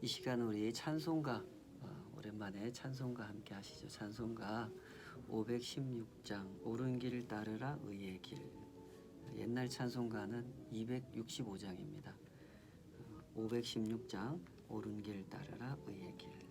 이 시간 우리 찬송가 오랜만에 찬송가 함께 하시죠. 찬송가 516장 옳은 길 따르라 의의 길. 옛날 찬송가는 265장입니다. 516장 옳은 길 따르라 의의 길.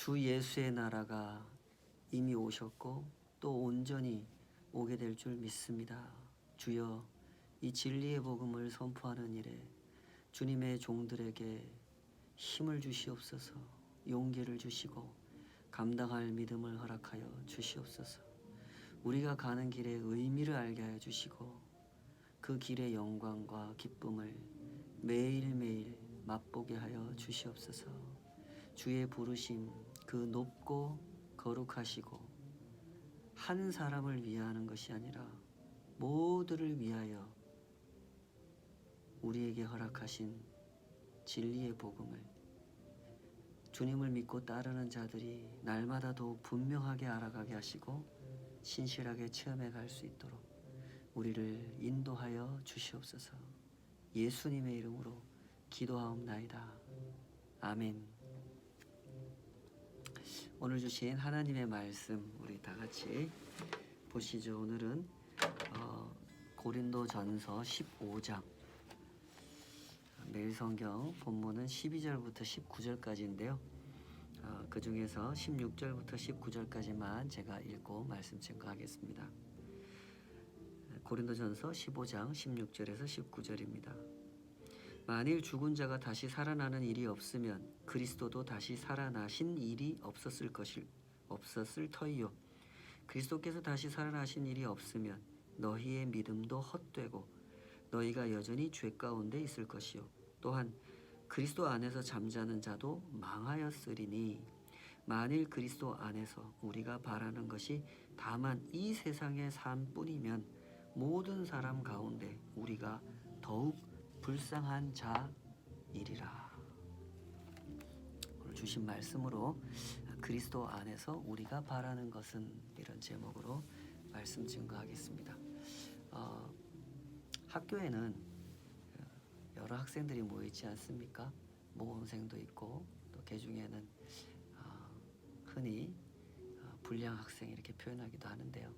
주 예수의 나라가 이미 오셨고 또 온전히 오게 될 줄 믿습니다. 주여, 이 진리의 복음을 선포하는 일에 주님의 종들에게 힘을 주시옵소서. 용기를 주시고 감당할 믿음을 허락하여 주시옵소서. 우리가 가는 길의 의미를 알게 하여 주시고 그 길의 영광과 기쁨을 매일매일 맛보게 하여 주시옵소서. 주의 부르심 그 높고 거룩하시고 한 사람을 위하는 것이 아니라 모두를 위하여 우리에게 허락하신 진리의 복음을 주님을 믿고 따르는 자들이 날마다 더욱 분명하게 알아가게 하시고 신실하게 체험해 갈 수 있도록 우리를 인도하여 주시옵소서. 예수님의 이름으로 기도하옵나이다. 아멘. 오늘 주신 하나님의 말씀 우리 다 같이 보시죠. 오늘은 고린도전서 15장, 매일 성경 본문은 12절부터 19절까지인데요. 그 중에서 16절부터 19절까지만 제가 읽고 말씀 증거하겠습니다. 고린도전서 15장 16절에서 19절입니다. 만일 죽은 자가 다시 살아나는 일이 없으면 그리스도도 다시 살아나신 일이 없었을 터이요. 그리스도께서 다시 살아나신 일이 없으면 너희의 믿음도 헛되고 너희가 여전히 죄 가운데 있을 것이요. 또한 그리스도 안에서 잠자는 자도 망하였으리니 만일 그리스도 안에서 우리가 바라는 것이 다만 이 세상의 삶뿐이면 모든 사람 가운데 우리가 더욱 불쌍한 자이리라. 오늘 주신 말씀으로 그리스도 안에서 우리가 바라는 것은, 이런 제목으로 말씀 증거하겠습니다. 학교에는 여러 학생들이 모여 있지 않습니까? 모범생도 있고 또 그 중에는 흔히 불량 학생 이렇게 표현하기도 하는데요.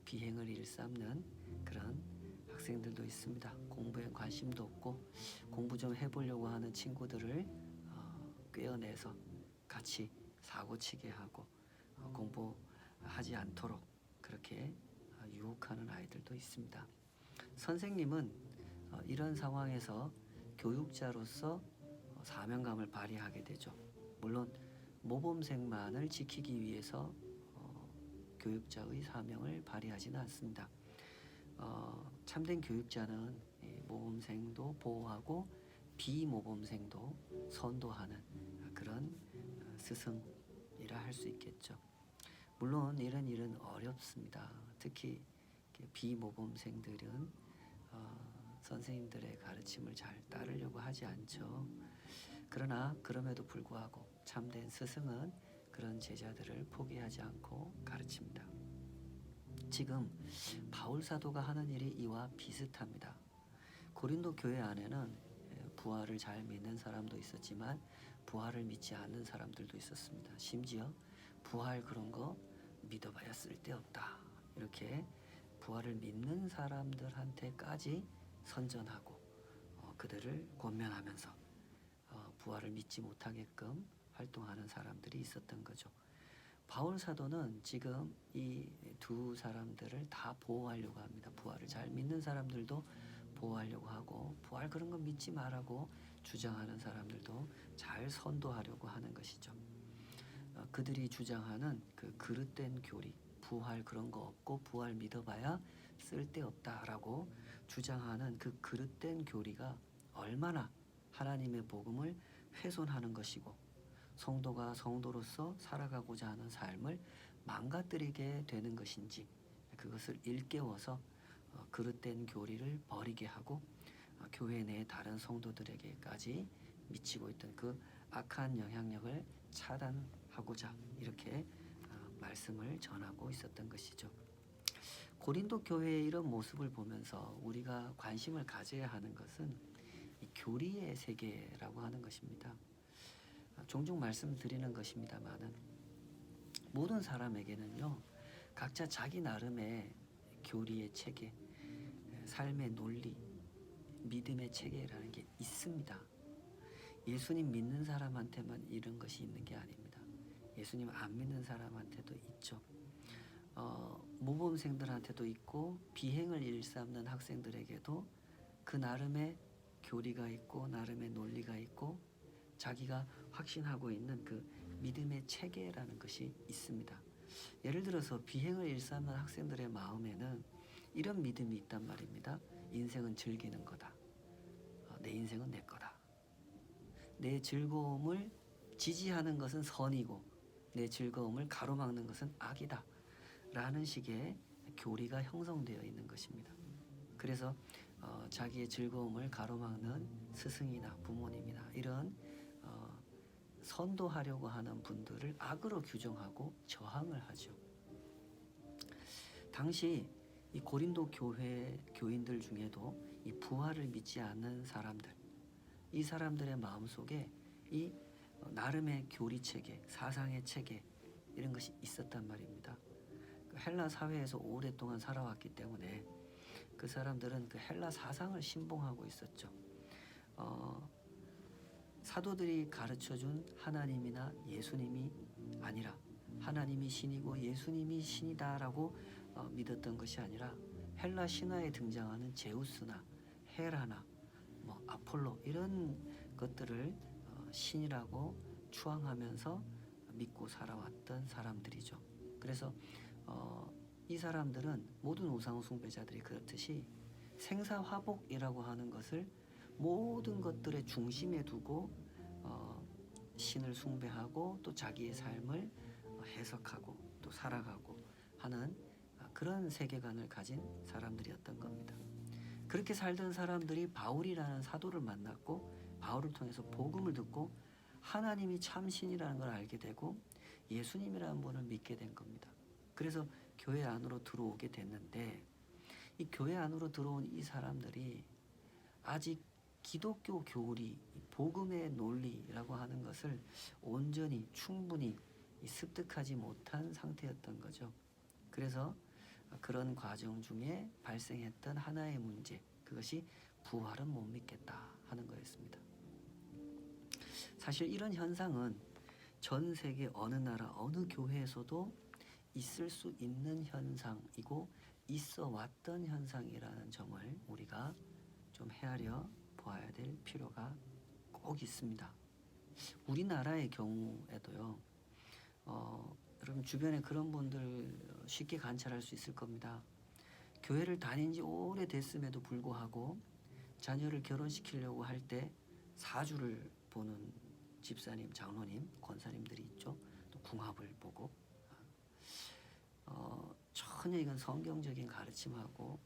비행을 일삼는 그런 학생들도 있습니다. 공부에 관심도 없고 공부 좀 해보려고 하는 친구들을 꿰어내서 같이 사고치게 하고 공부하지 않도록 그렇게 유혹하는 아이들도 있습니다. 선생님은 이런 상황에서 교육자로서 사명감을 발휘하게 되죠. 물론 모범생만을 지키기 위해서 교육자의 사명을 발휘하지는 않습니다. 참된 교육자는 모범생도 보호하고 비모범생도 선도하는 그런 스승이라 할 수 있겠죠. 물론 이런 일은 어렵습니다. 특히 비모범생들은 선생님들의 가르침을 잘 따르려고 하지 않죠. 그러나 그럼에도 불구하고 참된 스승은 그런 제자들을 포기하지 않고 가르칩니다. 지금 바울 사도가 하는 일이 이와 비슷합니다. 고린도 교회 안에는 부활을 잘 믿는 사람도 있었지만 부활을 믿지 않는 사람들도 있었습니다. 심지어 부활 그런 거 믿어봐야 쓸데없다, 이렇게 부활을 믿는 사람들한테까지 선전하고 그들을 권면하면서 부활을 믿지 못하게끔 활동하는 사람들이 있었던 거죠. 바울 사도는 지금 이 두 사람들을 다 보호하려고 합니다. 부활을 잘 믿는 사람들도 보호하려고 하고 부활 그런 거 믿지 말라고 주장하는 사람들도 잘 선도하려고 하는 것이죠. 그들이 주장하는 그 그릇된 교리, 부활 그런 거 없고 부활 믿어봐야 쓸데없다라고 주장하는 그 그릇된 교리가 얼마나 하나님의 복음을 훼손하는 것이고 성도가 성도로서 살아가고자 하는 삶을 망가뜨리게 되는 것인지, 그것을 일깨워서 그릇된 교리를 버리게 하고 교회 내 다른 성도들에게까지 미치고 있던 그 악한 영향력을 차단하고자 이렇게 말씀을 전하고 있었던 것이죠. 고린도 교회의 이런 모습을 보면서 우리가 관심을 가져야 하는 것은 이 교리의 세계라고 하는 것입니다. 종종 말씀드리는 것입니다만은 모든 사람에게는요, 각자 자기 나름의 교리의 체계, 삶의 논리, 믿음의 체계라는 게 있습니다. 예수님 믿는 사람한테만 이런 것이 있는 게 아닙니다. 예수님 안 믿는 사람한테도 있죠. 모범생들한테도 있고 비행을 일삼는 학생들에게도 그 나름의 교리가 있고 나름의 논리가 있고 자기가 확신하고 있는 그 믿음의 체계라는 것이 있습니다. 예를 들어서 비행을 일삼는 학생들의 마음에는 이런 믿음이 있단 말입니다. 인생은 즐기는 거다. 내 인생은 내 거다. 내 즐거움을 지지하는 것은 선이고 내 즐거움을 가로막는 것은 악이다 라는 식의 교리가 형성되어 있는 것입니다. 그래서 자기의 즐거움을 가로막는 스승이나 부모님이나 이런 선도하려고 하는 분들을 악으로 규정하고 저항을 하죠. 당시 이 고린도 교회 교인들 중에도 이 부활을 믿지 않는 사람들, 이 사람들의 마음속에 이 나름의 교리 체계, 사상의 체계 이런 것이 있었단 말입니다. 그 헬라 사회에서 오랫동안 살아왔기 때문에 그 사람들은 그 헬라 사상을 신봉하고 있었죠. 사도들이 가르쳐준 하나님이나 예수님이 아니라 하나님이 신이고 예수님이 신이다라고 믿었던 것이 아니라 헬라 신화에 등장하는 제우스나 헤라나 뭐 아폴로 이런 것들을 신이라고 추앙하면서 믿고 살아왔던 사람들이죠. 그래서 이 사람들은 모든 우상 숭배자들이 그렇듯이 생사화복이라고 하는 것을 모든 것들의 중심에 두고 신을 숭배하고 또 자기의 삶을 해석하고 또 살아가고 하는 그런 세계관을 가진 사람들이었던 겁니다. 그렇게 살던 사람들이 바울이라는 사도를 만났고 바울을 통해서 복음을 듣고 하나님이 참신이라는 걸 알게 되고 예수님이라는 분을 믿게 된 겁니다. 그래서 교회 안으로 들어오게 됐는데 이 교회 안으로 들어온 이 사람들이 아직 기독교 교리, 복음의 논리라고 하는 것을 온전히 충분히 습득하지 못한 상태였던 거죠. 그래서 그런 과정 중에 발생했던 하나의 문제, 그것이 부활은 못 믿겠다 하는 거였습니다. 사실 이런 현상은 전 세계 어느 나라, 어느 교회에서도 있을 수 있는 현상이고 있어 왔던 현상이라는 점을 우리가 좀 헤아려 보아야 될 필요가 꼭 있습니다. 우리나라의 경우에도요. 여러분 주변에 그런 분들 쉽게 관찰할 수 있을 겁니다. 교회를 다닌 지 오래됐음에도 불구하고 자녀를 결혼시키려고 할 때 사주를 보는 집사님, 장로님, 권사님들이 있죠. 또 궁합을 보고 전혀 이건 성경적인 가르침하고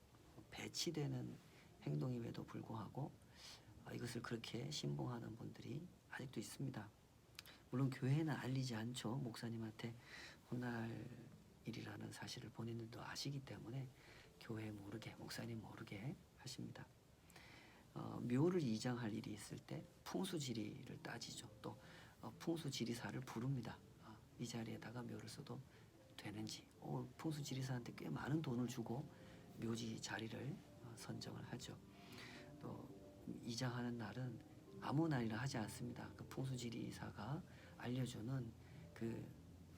배치되는 행동임에도 불구하고 이것을 그렇게 신봉하는 분들이 아직도 있습니다. 물론 교회는 알리지 않죠. 목사님한테 혼날 일이라는 사실을 본인들도 아시기 때문에 교회 모르게, 목사님 모르게 하십니다. 묘를 이장할 일이 있을 때 풍수지리를 따지죠. 또 풍수지리사를 부릅니다. 이 자리에다가 묘를 써도 되는지. 풍수지리사한테 꽤 많은 돈을 주고 묘지 자리를 선정을 하죠. 또 이장하는 날은 아무 날이라 하지 않습니다. 그 풍수지리사가 알려주는 그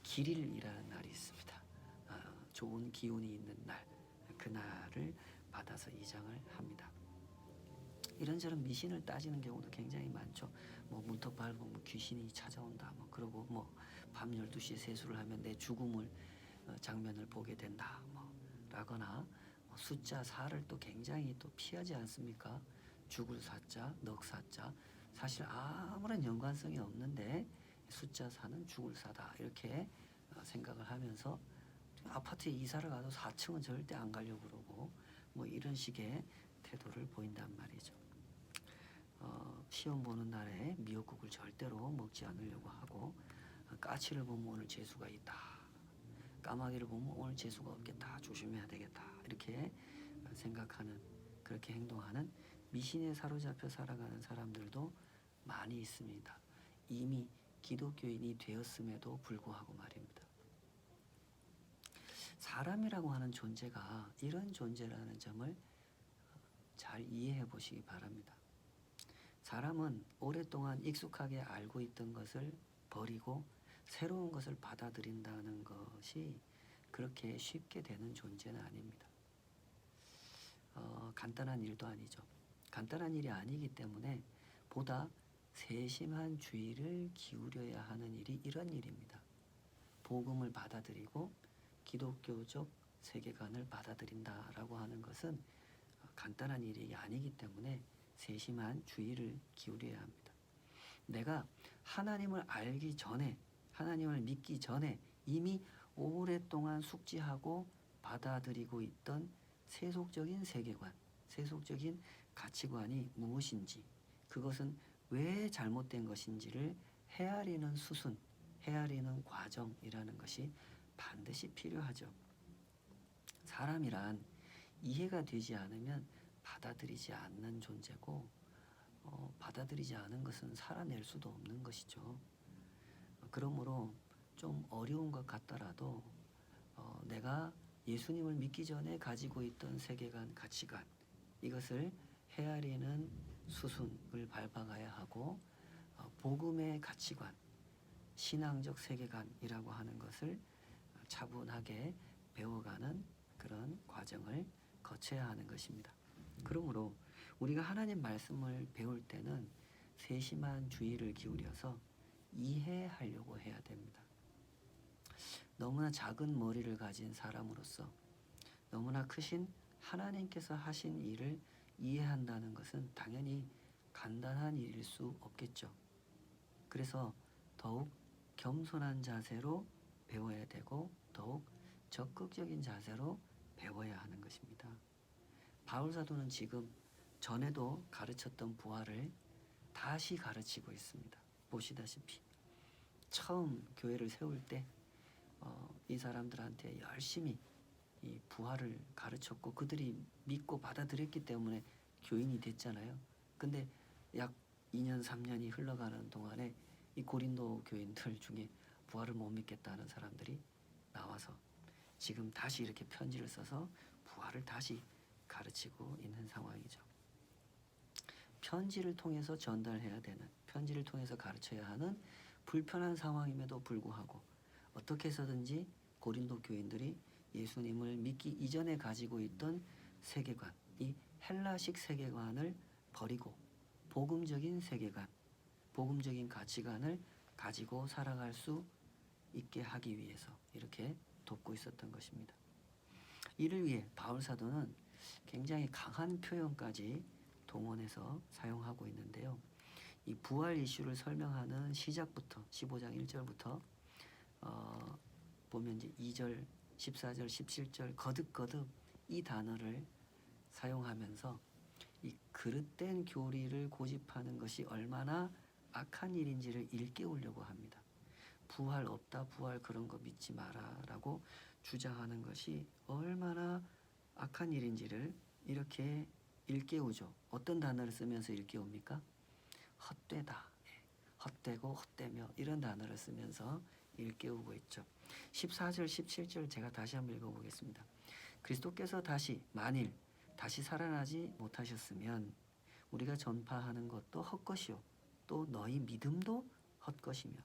길일이라는 날이 있습니다. 좋은 기운이 있는 날, 그날을 받아서 이장을 합니다. 이런저런 미신을 따지는 경우도 굉장히 많죠. 뭐 문턱 밟으면 귀신이 찾아온다. 뭐 그러고 뭐 밤 12시에 세수를 하면 내 죽음을 장면을 보게 된다. 뭐 라거나 숫자 4를 또 굉장히 또 피하지 않습니까? 죽을 사자, 넉 사자. 사실 아무런 연관성이 없는데 숫자 4는 죽을 사다. 이렇게 생각을 하면서 아파트에 이사를 가도 4층은 절대 안 가려고 그러고 뭐 이런 식의 태도를 보인단 말이죠. 시험 보는 날에 미역국을 절대로 먹지 않으려고 하고 까치를 보면 오늘 재수가 있다. 까마귀를 보면 오늘 재수가 없겠다. 조심해야 되겠다. 이렇게 생각하는, 그렇게 행동하는 미신에 사로잡혀 살아가는 사람들도 많이 있습니다. 이미 기독교인이 되었음에도 불구하고 말입니다. 사람이라고 하는 존재가 이런 존재라는 점을 잘 이해해 보시기 바랍니다. 사람은 오랫동안 익숙하게 알고 있던 것을 버리고 새로운 것을 받아들인다는 것이 그렇게 쉽게 되는 존재는 아닙니다. 간단한 일도 아니죠. 간단한 일이 아니기 때문에 보다 세심한 주의를 기울여야 하는 일이 이런 일입니다. 복음을 받아들이고 기독교적 세계관을 받아들인다라고 하는 것은 간단한 일이 아니기 때문에 세심한 주의를 기울여야 합니다. 내가 하나님을 알기 전에, 하나님을 믿기 전에 이미 오랫동안 숙지하고 받아들이고 있던 세속적인 세계관, 세속적인 가치관이 무엇인지, 그것은 왜 잘못된 것인지를 헤아리는 수순, 헤아리는 과정이라는 것이 반드시 필요하죠. 사람이란 이해가 되지 않으면 받아들이지 않는 존재고, 받아들이지 않은 것은 살아낼 수도 없는 것이죠. 그러므로 좀 어려운 것 같더라도 내가 예수님을 믿기 전에 가지고 있던 세계관, 가치관, 이것을 헤아리는 수순을 밟아가야 하고, 복음의 가치관, 신앙적 세계관이라고 하는 것을 차분하게 배워가는 그런 과정을 거쳐야 하는 것입니다. 그러므로 우리가 하나님 말씀을 배울 때는 세심한 주의를 기울여서 이해하려고 해야 됩니다. 너무나 작은 머리를 가진 사람으로서 너무나 크신 하나님께서 하신 일을 이해한다는 것은 당연히 간단한 일일 수 없겠죠. 그래서 더욱 겸손한 자세로 배워야 되고 더욱 적극적인 자세로 배워야 하는 것입니다. 바울 사도는 지금 전에도 가르쳤던 부활을 다시 가르치고 있습니다. 보시다시피 처음 교회를 세울 때 이 사람들한테 열심히 이 부활을 가르쳤고 그들이 믿고 받아들였기 때문에 교인이 됐잖아요. 근데 약 2년 3년이 흘러가는 동안에 이 고린도 교인들 중에 부활을 못 믿겠다는 사람들이 나와서 지금 다시 이렇게 편지를 써서 부활을 다시 가르치고 있는 상황이죠. 편지를 통해서 전달해야 되는, 편지를 통해서 가르쳐야 하는 불편한 상황임에도 불구하고 어떻게 해서든지 고린도 교인들이 예수님을 믿기 이전에 가지고 있던 세계관, 이 헬라식 세계관을 버리고 복음적인 세계관, 복음적인 가치관을 가지고 살아갈 수 있게 하기 위해서 이렇게 돕고 있었던 것입니다. 이를 위해 바울 사도는 굉장히 강한 표현까지 동원해서 사용하고 있는데요. 이 부활 이슈를 설명하는 시작부터 15장 1절부터 보면 이제 2절, 14절, 17절 거듭거듭 이 단어를 사용하면서 이 그릇된 교리를 고집하는 것이 얼마나 악한 일인지를 일깨우려고 합니다. 부활 없다, 부활 그런 거 믿지 마라 라고 주장하는 것이 얼마나 악한 일인지를 이렇게 일깨우죠. 어떤 단어를 쓰면서 일깨웁니까? 헛되다, 헛되고 헛되며 이런 단어를 쓰면서 일깨우고 있죠. 14절 17절 제가 다시 한번 읽어보겠습니다. 그리스도께서 만일 다시 살아나지 못하셨으면 우리가 전파하는 것도 헛것이요 또 너희 믿음도 헛것이며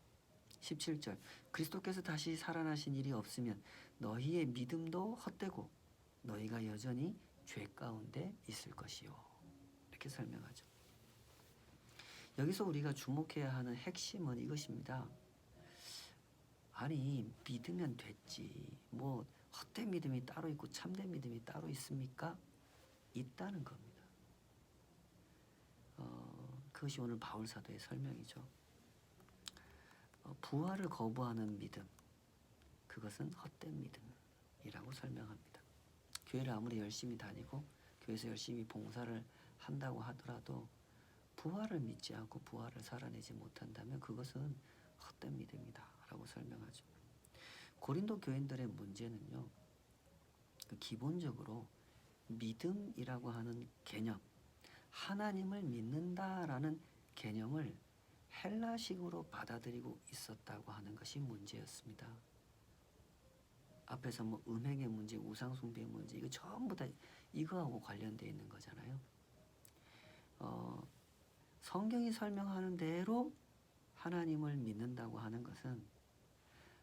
17절 그리스도께서 다시 살아나신 일이 없으면 너희의 믿음도 헛되고 너희가 여전히 죄 가운데 있을 것이요 이렇게 설명하죠. 여기서 우리가 주목해야 하는 핵심은 이것입니다. 아니 믿으면 됐지 뭐 헛된 믿음이 따로 있고 참된 믿음이 따로 있습니까? 있다는 겁니다. 그것이 오늘 바울 사도의 설명이죠. 부활을 거부하는 믿음, 그것은 헛된 믿음이라고 설명합니다. 교회를 아무리 열심히 다니고 교회에서 열심히 봉사를 한다고 하더라도 부활을 믿지 않고 부활을 살아내지 못한다면 그것은 헛된 믿음이다 라고 설명하죠. 고린도 교인들의 문제는요, 기본적으로 믿음이라고 하는 개념, 하나님을 믿는다라는 개념을 헬라식으로 받아들이고 있었다고 하는 것이 문제였습니다. 앞에서 뭐 음행의 문제, 우상숭배의 문제, 이거 전부 다 이거하고 관련되어 있는 거잖아요. 성경이 설명하는 대로 하나님을 믿는다고 하는 것은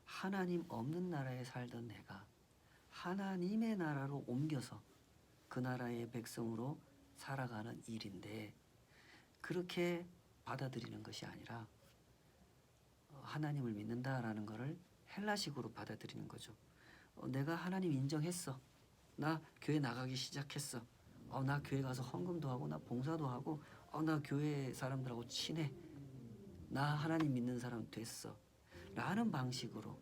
하나님 없는 나라에 살던 내가 하나님의 나라로 옮겨서 그 나라의 백성으로 살아가는 일인데 그렇게 받아들이는 것이 아니라 하나님을 믿는다라는 것을 헬라식으로 받아들이는 거죠. 내가 하나님 인정했어. 나 교회 나가기 시작했어. 나 교회 가서 헌금도 하고 나 봉사도 하고 나 교회 사람들하고 친해. 나 하나님 믿는 사람 됐어. 라는 방식으로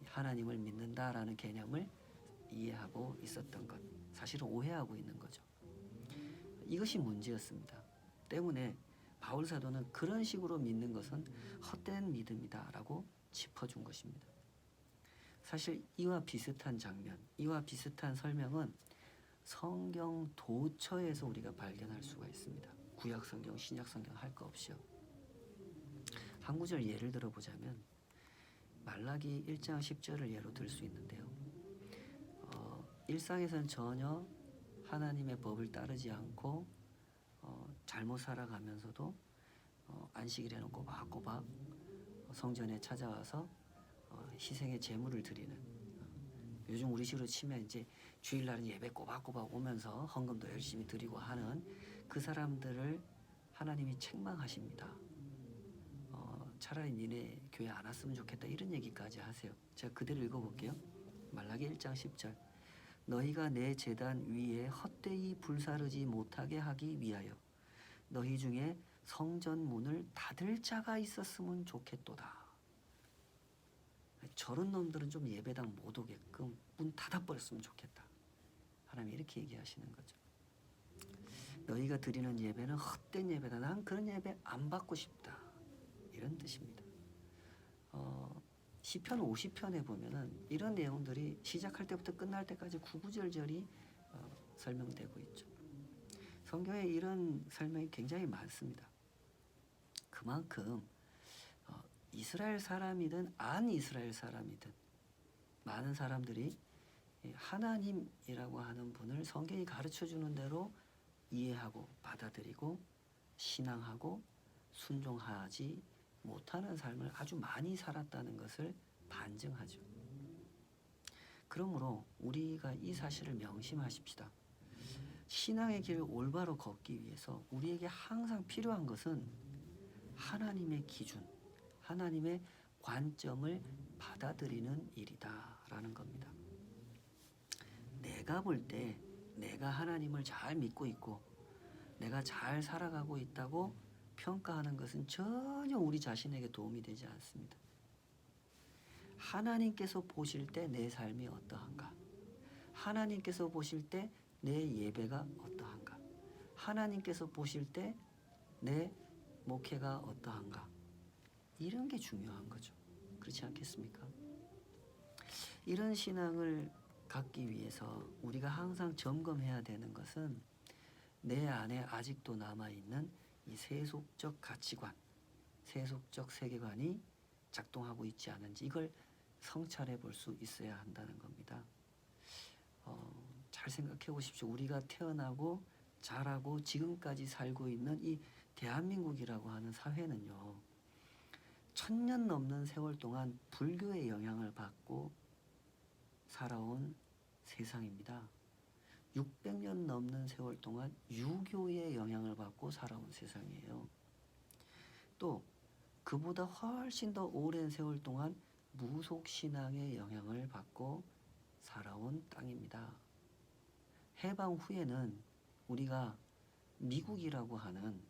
하나님을 믿는다라는 개념을 이해하고 있었던 것. 사실은 오해하고 있는 거죠. 이것이 문제였습니다. 때문에 바울 사도는 그런 식으로 믿는 것은 헛된 믿음이다라고 짚어준 것입니다. 사실 이와 비슷한 장면, 이와 비슷한 설명은 성경 도처에서 우리가 발견할 수가 있습니다. 구약 성경, 신약 성경 할 거 없이요. 한 구절 예를 들어보자면 말라기 1장 10절을 예로 들 수 있는데요. 일상에선 전혀 하나님의 법을 따르지 않고 잘못 살아가면서도 안식일에는 꼬박꼬박 성전에 찾아와서 희생의 제물을 드리는, 요즘 우리식으로 치면 이제 주일날은 예배 꼬박꼬박 오면서 헌금도 열심히 드리고 하는 그 사람들을 하나님이 책망하십니다. 차라리 니네 교회 안 왔으면 좋겠다 이런 얘기까지 하세요. 제가 그대로 읽어볼게요. 말라기 1장 10절. 너희가 내 제단 위에 헛되이 불사르지 못하게 하기 위하여 너희 중에 성전 문을 닫을 자가 있었으면 좋겠도다. 저런 놈들은 좀 예배당 못 오게끔 문 닫아버렸으면 좋겠다. 하나님이 이렇게 얘기하시는 거죠. 너희가 드리는 예배는 헛된 예배다. 난 그런 예배 안 받고 싶다. 이런 뜻입니다. 시편 50편에 보면은 이런 내용들이 시작할 때부터 끝날 때까지 구구절절히 설명되고 있죠. 성경에 이런 설명이 굉장히 많습니다. 그만큼 이스라엘 사람이든 안 이스라엘 사람이든 많은 사람들이 하나님이라고 하는 분을 성경이 가르쳐주는 대로 이해하고 받아들이고 신앙하고 순종하지 못하는 삶을 아주 많이 살았다는 것을 반증하죠. 그러므로 우리가 이 사실을 명심하십시다. 신앙의 길을 올바로 걷기 위해서 우리에게 항상 필요한 것은 하나님의 기준, 하나님의 관점을 받아들이는 일이다라는 겁니다. 내가 볼 때 내가 하나님을 잘 믿고 있고 내가 잘 살아가고 있다고 평가하는 것은 전혀 우리 자신에게 도움이 되지 않습니다. 하나님께서 보실 때 내 삶이 어떠한가? 하나님께서 보실 때 내 예배가 어떠한가? 하나님께서 보실 때 내 목회가 어떠한가? 이런 게 중요한 거죠. 그렇지 않겠습니까? 이런 신앙을 갖기 위해서 우리가 항상 점검해야 되는 것은 내 안에 아직도 남아있는 이 세속적 가치관, 세속적 세계관이 작동하고 있지 않은지 이걸 성찰해 볼 수 있어야 한다는 겁니다. 잘 생각해 보십시오. 우리가 태어나고 자라고 지금까지 살고 있는 이 대한민국이라고 하는 사회는요, 1000년 넘는 세월 동안 불교의 영향을 받고 살아온 세상입니다. 600년 넘는 세월 동안 유교의 영향을 받고 살아온 세상이에요. 또 그보다 훨씬 더 오랜 세월 동안 무속신앙의 영향을 받고 살아온 땅입니다. 해방 후에는 우리가 미국이라고 하는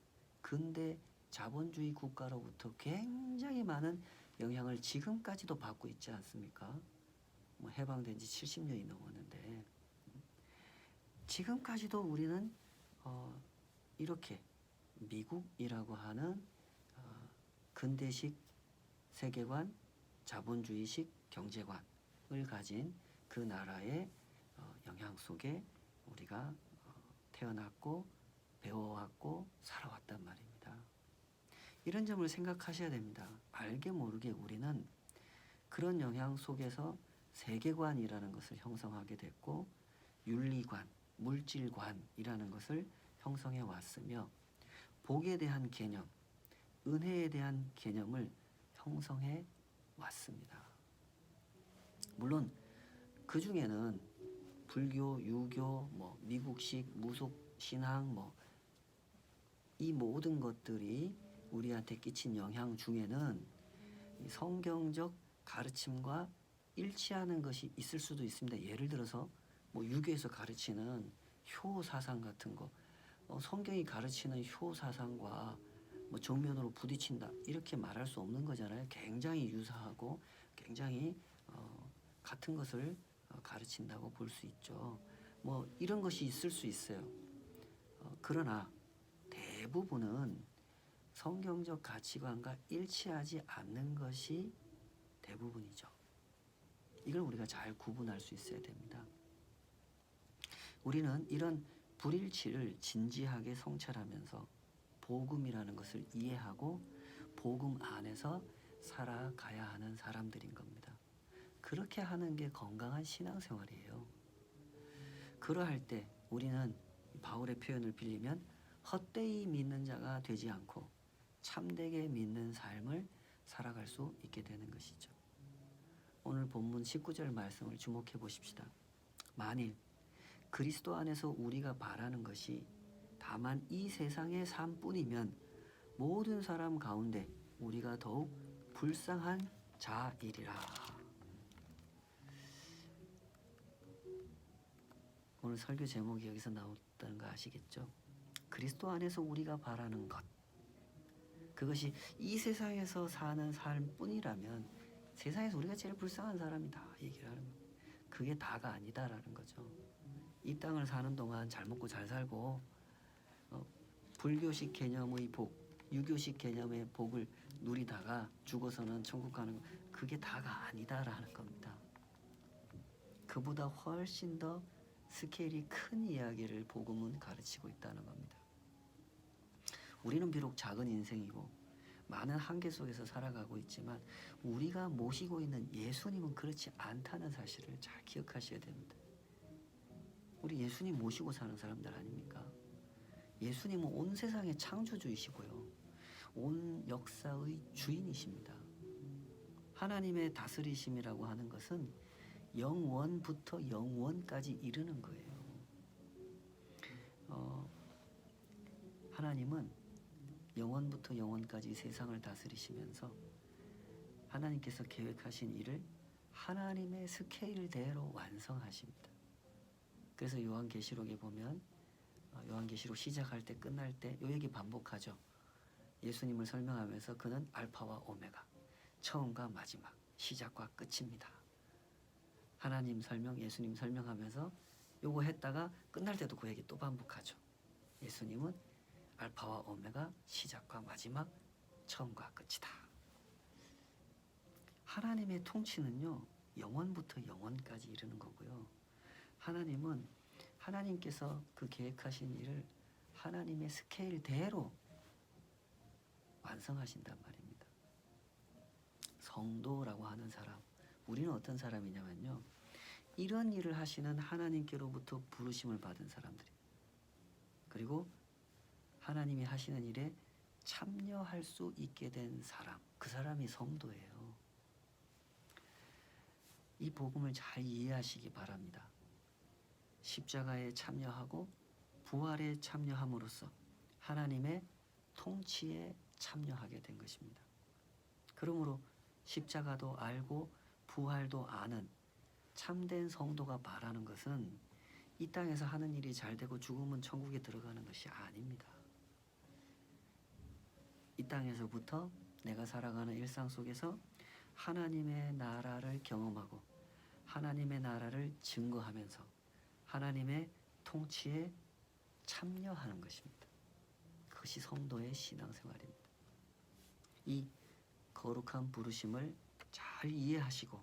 근대 자본주의 국가로부터 굉장히 많은 영향을 지금까지도 받고 있지 않습니까? 해방된 지 70년이 넘었는데 지금까지도 우리는 이렇게 미국이라고 하는 근대식 세계관, 자본주의식 경제관을 가진 그 나라의 영향 속에 우리가 태어났고 배워왔고 살아왔단 말입니다. 이런 점을 생각하셔야 됩니다. 알게 모르게 우리는 그런 영향 속에서 세계관이라는 것을 형성하게 됐고 윤리관, 물질관이라는 것을 형성해 왔으며 복에 대한 개념, 은혜에 대한 개념을 형성해 왔습니다. 물론 그 중에는 불교, 유교, 미국식 무속 신앙 이 모든 것들이 우리한테 끼친 영향 중에는 성경적 가르침과 일치하는 것이 있을 수도 있습니다. 예를 들어서 유교에서 가르치는 효 사상 같은 거, 성경이 가르치는 효 사상과 정면으로 부딪힌다 이렇게 말할 수 없는 거잖아요. 굉장히 유사하고 굉장히 같은 것을 가르친다고 볼 수 있죠. 이런 것이 있을 수 있어요. 그러나 대부분은 성경적 가치관과 일치하지 않는 것이 대부분이죠. 이걸 우리가 잘 구분할 수 있어야 됩니다. 우리는 이런 불일치를 진지하게 성찰하면서 복음이라는 것을 이해하고 복음 안에서 살아가야 하는 사람들인 겁니다. 그렇게 하는 게 건강한 신앙생활이에요. 그러할 때 우리는 바울의 표현을 빌리면 헛되이 믿는 자가 되지 않고 참되게 믿는 삶을 살아갈 수 있게 되는 것이죠. 오늘 본문 19절 말씀을 주목해 보십시다. 만일 그리스도 안에서 우리가 바라는 것이 다만 이 세상의 삶뿐이면 모든 사람 가운데 우리가 더욱 불쌍한 자이리라. 오늘 설교 제목이 여기서 나왔다는 거 아시겠죠? 그리스도 안에서 우리가 바라는 것, 그것이 이 세상에서 사는 삶뿐이라면 세상에서 우리가 제일 불쌍한 사람이다 얘기를 하는 거예요. 그게 다가 아니다라는 거죠. 이 땅을 사는 동안 잘 먹고 잘 살고 불교식 개념의 복, 유교식 개념의 복을 누리다가 죽어서는 천국 가는 거, 그게 다가 아니다라는 겁니다. 그보다 훨씬 더 스케일이 큰 이야기를 복음은 가르치고 있다는 겁니다. 우리는 비록 작은 인생이고 많은 한계 속에서 살아가고 있지만 우리가 모시고 있는 예수님은 그렇지 않다는 사실을 잘 기억하셔야 됩니다. 우리 예수님 모시고 사는 사람들 아닙니까? 예수님은 온 세상의 창조주이시고요. 온 역사의 주인이십니다. 하나님의 다스리심이라고 하는 것은 영원부터 영원까지 이르는 거예요. 하나님은 영원부터 영원까지 세상을 다스리시면서 하나님께서 계획하신 일을 하나님의 스케일대로 완성하십니다. 그래서 요한계시록에 보면 요한계시록 시작할 때 끝날 때 요 얘기 반복하죠. 예수님을 설명하면서 그는 알파와 오메가, 처음과 마지막, 시작과 끝입니다. 하나님 설명, 예수님 설명하면서 요거 했다가 끝날 때도 그 얘기 또 반복하죠. 예수님은 알파와 오메가, 시작과 마지막, 처음과 끝이다. 하나님의 통치는요, 영원부터 영원까지 이르는 거고요. 하나님은 하나님께서 그 계획하신 일을 하나님의 스케일대로 완성하신단 말입니다. 성도라고 하는 사람, 우리는 어떤 사람이냐면요, 이런 일을 하시는 하나님께로부터 부르심을 받은 사람들이에요. 그리고 하나님이 하시는 일에 참여할 수 있게 된 사람, 그 사람이 성도예요. 이 복음을 잘 이해하시기 바랍니다. 십자가에 참여하고 부활에 참여함으로써 하나님의 통치에 참여하게 된 것입니다. 그러므로 십자가도 알고 부활도 아는 참된 성도가 바라는 것은 이 땅에서 하는 일이 잘 되고 죽으면 천국에 들어가는 것이 아닙니다. 이 땅에서부터 내가 살아가는 일상 속에서 하나님의 나라를 경험하고 하나님의 나라를 증거하면서 하나님의 통치에 참여하는 것입니다. 그것이 성도의 신앙생활입니다. 이 거룩한 부르심을 잘 이해하시고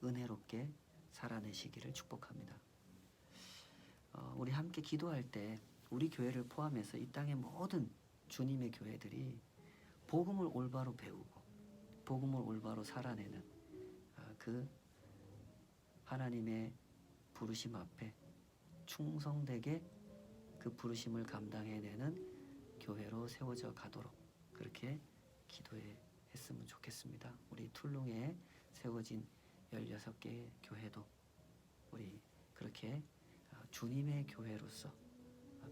은혜롭게 살아내시기를 축복합니다. 우리 함께 기도할 때 우리 교회를 포함해서 이 땅의 모든 주님의 교회들이 복음을 올바로 배우고 복음을 올바로 살아내는 그 하나님의 부르심 앞에 충성되게 그 부르심을 감당해내는 교회로 세워져 가도록 그렇게 기도했으면 좋겠습니다. 우리 툴룽에 세워진 16개의 교회도 우리 그렇게 주님의 교회로서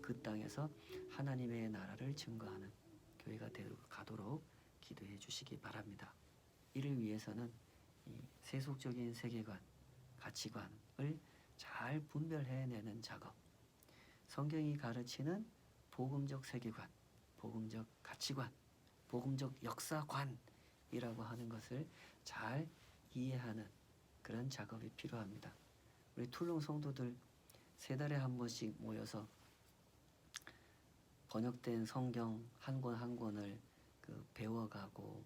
그 땅에서 하나님의 나라를 증거하는 교회가 되가도록 기도해 주시기 바랍니다. 이를 위해서는 이 세속적인 세계관, 가치관을 잘 분별해내는 작업, 성경이 가르치는 복음적 세계관, 복음적 가치관, 복음적 역사관이라고 하는 것을 잘 이해하는 그런 작업이 필요합니다. 우리 툴룽 성도들 3달에 한 번씩 모여서 번역된 성경 한 권 한 권을 배워가고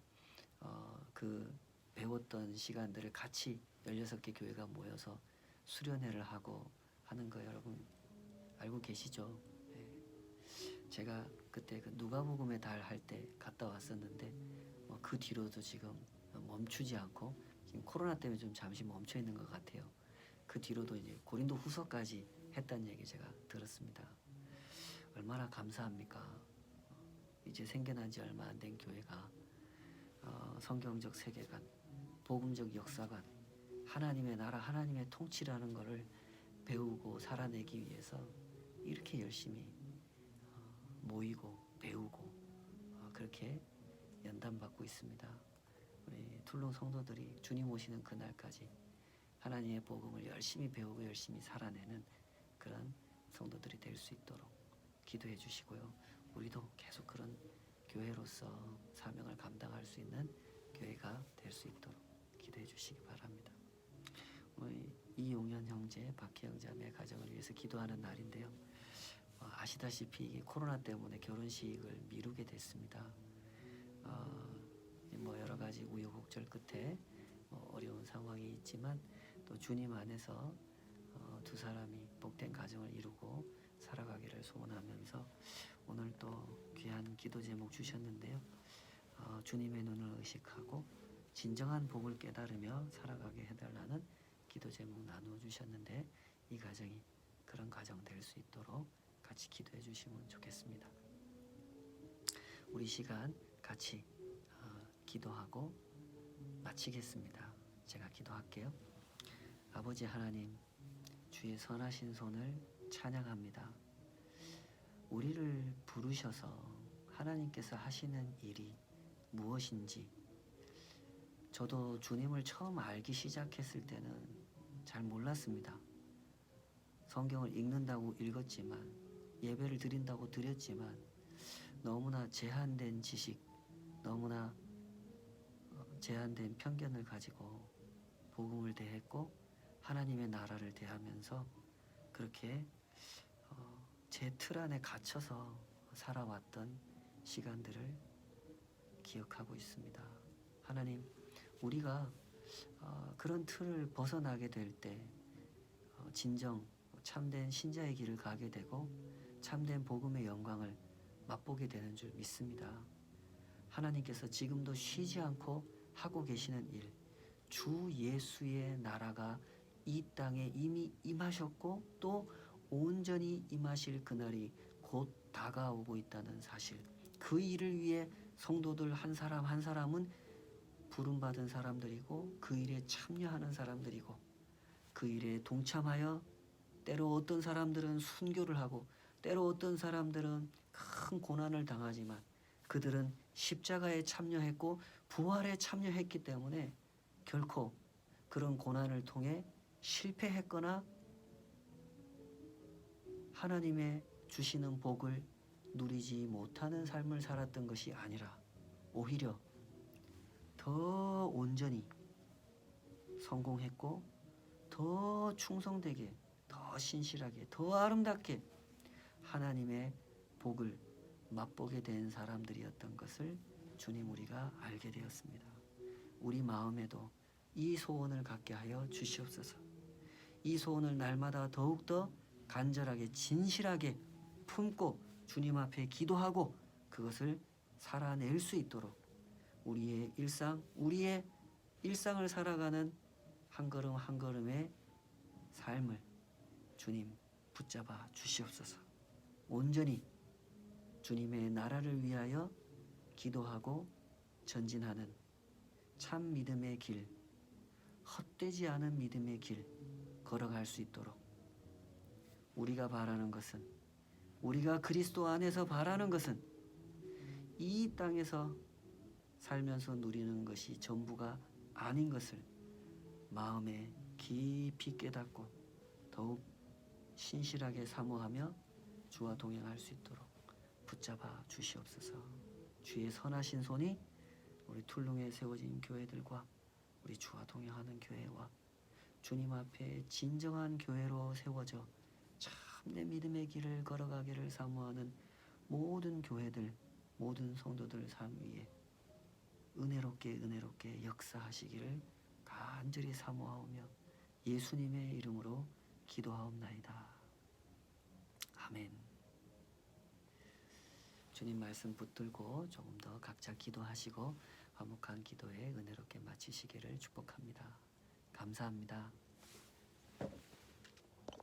그 배웠던 시간들을 같이 16개 교회가 모여서 수련회를 하고 하는 거 여러분 알고 계시죠? 예. 제가 그때 그 누가복음의 달 할 때 갔다 왔었는데 그 뒤로도 지금 멈추지 않고 지금 코로나 때문에 좀 잠시 멈춰 있는 것 같아요. 그 뒤로도 이제 고린도 후서까지 했다는 얘기 제가 들었습니다. 얼마나 감사합니까? 이제 생겨난 지 얼마 안 된 교회가 성경적 세계관, 복음적 역사관, 하나님의 나라, 하나님의 통치라는 것을 배우고 살아내기 위해서 이렇게 열심히 모이고 배우고 그렇게 연단받고 있습니다. 우리 툴롱 성도들이 주님 오시는 그날까지 하나님의 복음을 열심히 배우고 열심히 살아내는 그런 성도들이 될 수 있도록 기도해 주시고요. 우리도 계속 그런 교회로서 사명을 감당할 수 있는 교회가 될 수 있도록 기도해 주시기 바랍니다. 우리 이용현 형제, 박희영 자매 가정을 위해서 기도하는 날인데요. 아시다시피 이게 코로나 때문에 결혼식을 미루게 됐습니다. 여러 가지 우여곡절 끝에 어려운 상황이 있지만 또 주님 안에서 두 사람이 복된 가정을 이루고 살아가기를 소원하면서 오늘 또 귀한 기도 제목 주셨는데요. 주님의 눈을 의식하고 진정한 복을 깨달으며 살아가게 해달라는 기도 제목 나누어 주셨는데 이 가정이 그런 가정 될 수 있도록 같이 기도해 주시면 좋겠습니다. 우리 시간 같이 기도하고 마치겠습니다. 제가 기도할게요. 아버지 하나님, 주의 선하신 손을 찬양합니다. 우리를 부르셔서 하나님께서 하시는 일이 무엇인지 저도 주님을 처음 알기 시작했을 때는 잘 몰랐습니다. 성경을 읽는다고 읽었지만 예배를 드린다고 드렸지만 너무나 제한된 지식, 너무나 제한된 편견을 가지고 복음을 대했고 하나님의 나라를 대하면서 그렇게 제 틀 안에 갇혀서 살아왔던 시간들을 기억하고 있습니다. 하나님, 우리가 그런 틀을 벗어나게 될 때 진정 참된 신자의 길을 가게 되고 참된 복음의 영광을 맛보게 되는 줄 믿습니다. 하나님께서 지금도 쉬지 않고 하고 계시는 일, 주 예수의 나라가 이 땅에 이미 임하셨고 또 온전히 임하실 그날이 곧 다가오고 있다는 사실, 그 일을 위해 성도들 한 사람 한 사람은 부름받은 사람들이고 그 일에 참여하는 사람들이고 그 일에 동참하여 때로 어떤 사람들은 순교를 하고 때로 어떤 사람들은 큰 고난을 당하지만 그들은 십자가에 참여했고 부활에 참여했기 때문에 결코 그런 고난을 통해 실패했거나 하나님의 주시는 복을 누리지 못하는 삶을 살았던 것이 아니라 오히려 더 온전히 성공했고 더 충성되게, 더 신실하게, 더 아름답게 하나님의 복을 맛보게 된 사람들이었던 것을 주님 우리가 알게 되었습니다. 우리 마음에도 이 소원을 갖게 하여 주시옵소서. 이 소원을 날마다 더욱더 간절하게 진실하게 품고 주님 앞에 기도하고 그것을 살아낼 수 있도록 우리의 일상을 살아가는 한 걸음 한 걸음의 삶을 주님 붙잡아 주시옵소서. 온전히 주님의 나라를 위하여 기도하고 전진하는 참 믿음의 길, 헛되지 않은 믿음의 길 걸어갈 수 있도록 우리가 바라는 것은, 우리가 그리스도 안에서 바라는 것은 이 땅에서 살면서 누리는 것이 전부가 아닌 것을 마음에 깊이 깨닫고 더욱 신실하게 사모하며 주와 동행할 수 있도록 붙잡아 주시옵소서. 주의 선하신 손이 우리 툴룽에 세워진 교회들과 우리 주와 동행하는 교회와 주님 앞에 진정한 교회로 세워져 참된 믿음의 길을 걸어가기를 사모하는 모든 교회들, 모든 성도들 삶 위에 은혜롭게 역사하시기를 간절히 사모하오며 예수님의 이름으로 기도하옵나이다. 아멘. 주님 말씀 붙들고 조금 더 각자 기도하시고 화목한 기도에 은혜롭게 마치시기를 축복합니다. 감사합니다.